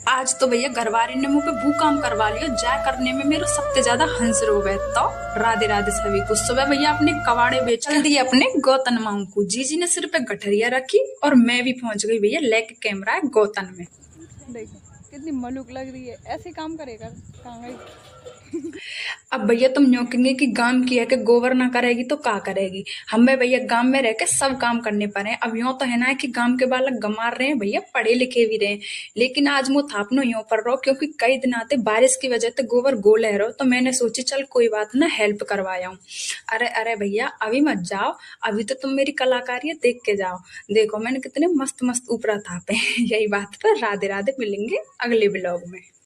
आज तो भैया घरवारी ने मुंह पे भू काम करवा लियो। जा करने में मेरा सबसे ज्यादा हंस रोग है। तो राधे राधे सभी को। सुबह भैया अपने कबाड़े बेच चल दिए अपने गौतन माऊ को। जीजी ने सिर पे गठरिया रखी और मैं भी पहुंच गई भैया लेके कैमरा गौतन में। देखो कितनी मलूक लग रही है, ऐसे काम करेगा कहाँ गई। अब भैया तुम न्योकेंगे कि गांव की है कि गोबर ना करेगी तो का करेगी। हमें भैया गांव में रह के सब काम करने पड़े हैं। अब यूं तो है ना कि गांव के बालक गमार रहे हैं भैया, पढ़े लिखे भी रहे हैं। लेकिन आज मुँह थापनो यूं पर रहो क्योंकि कई दिन आते बारिश की वजह से गोबर गोले रहो। तो मैंने सोची चल कोई बात ना हेल्प करवाया हूँ। अरे अरे भैया अभी मत जाओ, अभी तो तुम मेरी कलाकारी देख के जाओ। देखो मैंने कितने मस्त मस्त ऊपरा थापे। यही बात पर राधे राधे, मिलेंगे अगले ब्लॉग में।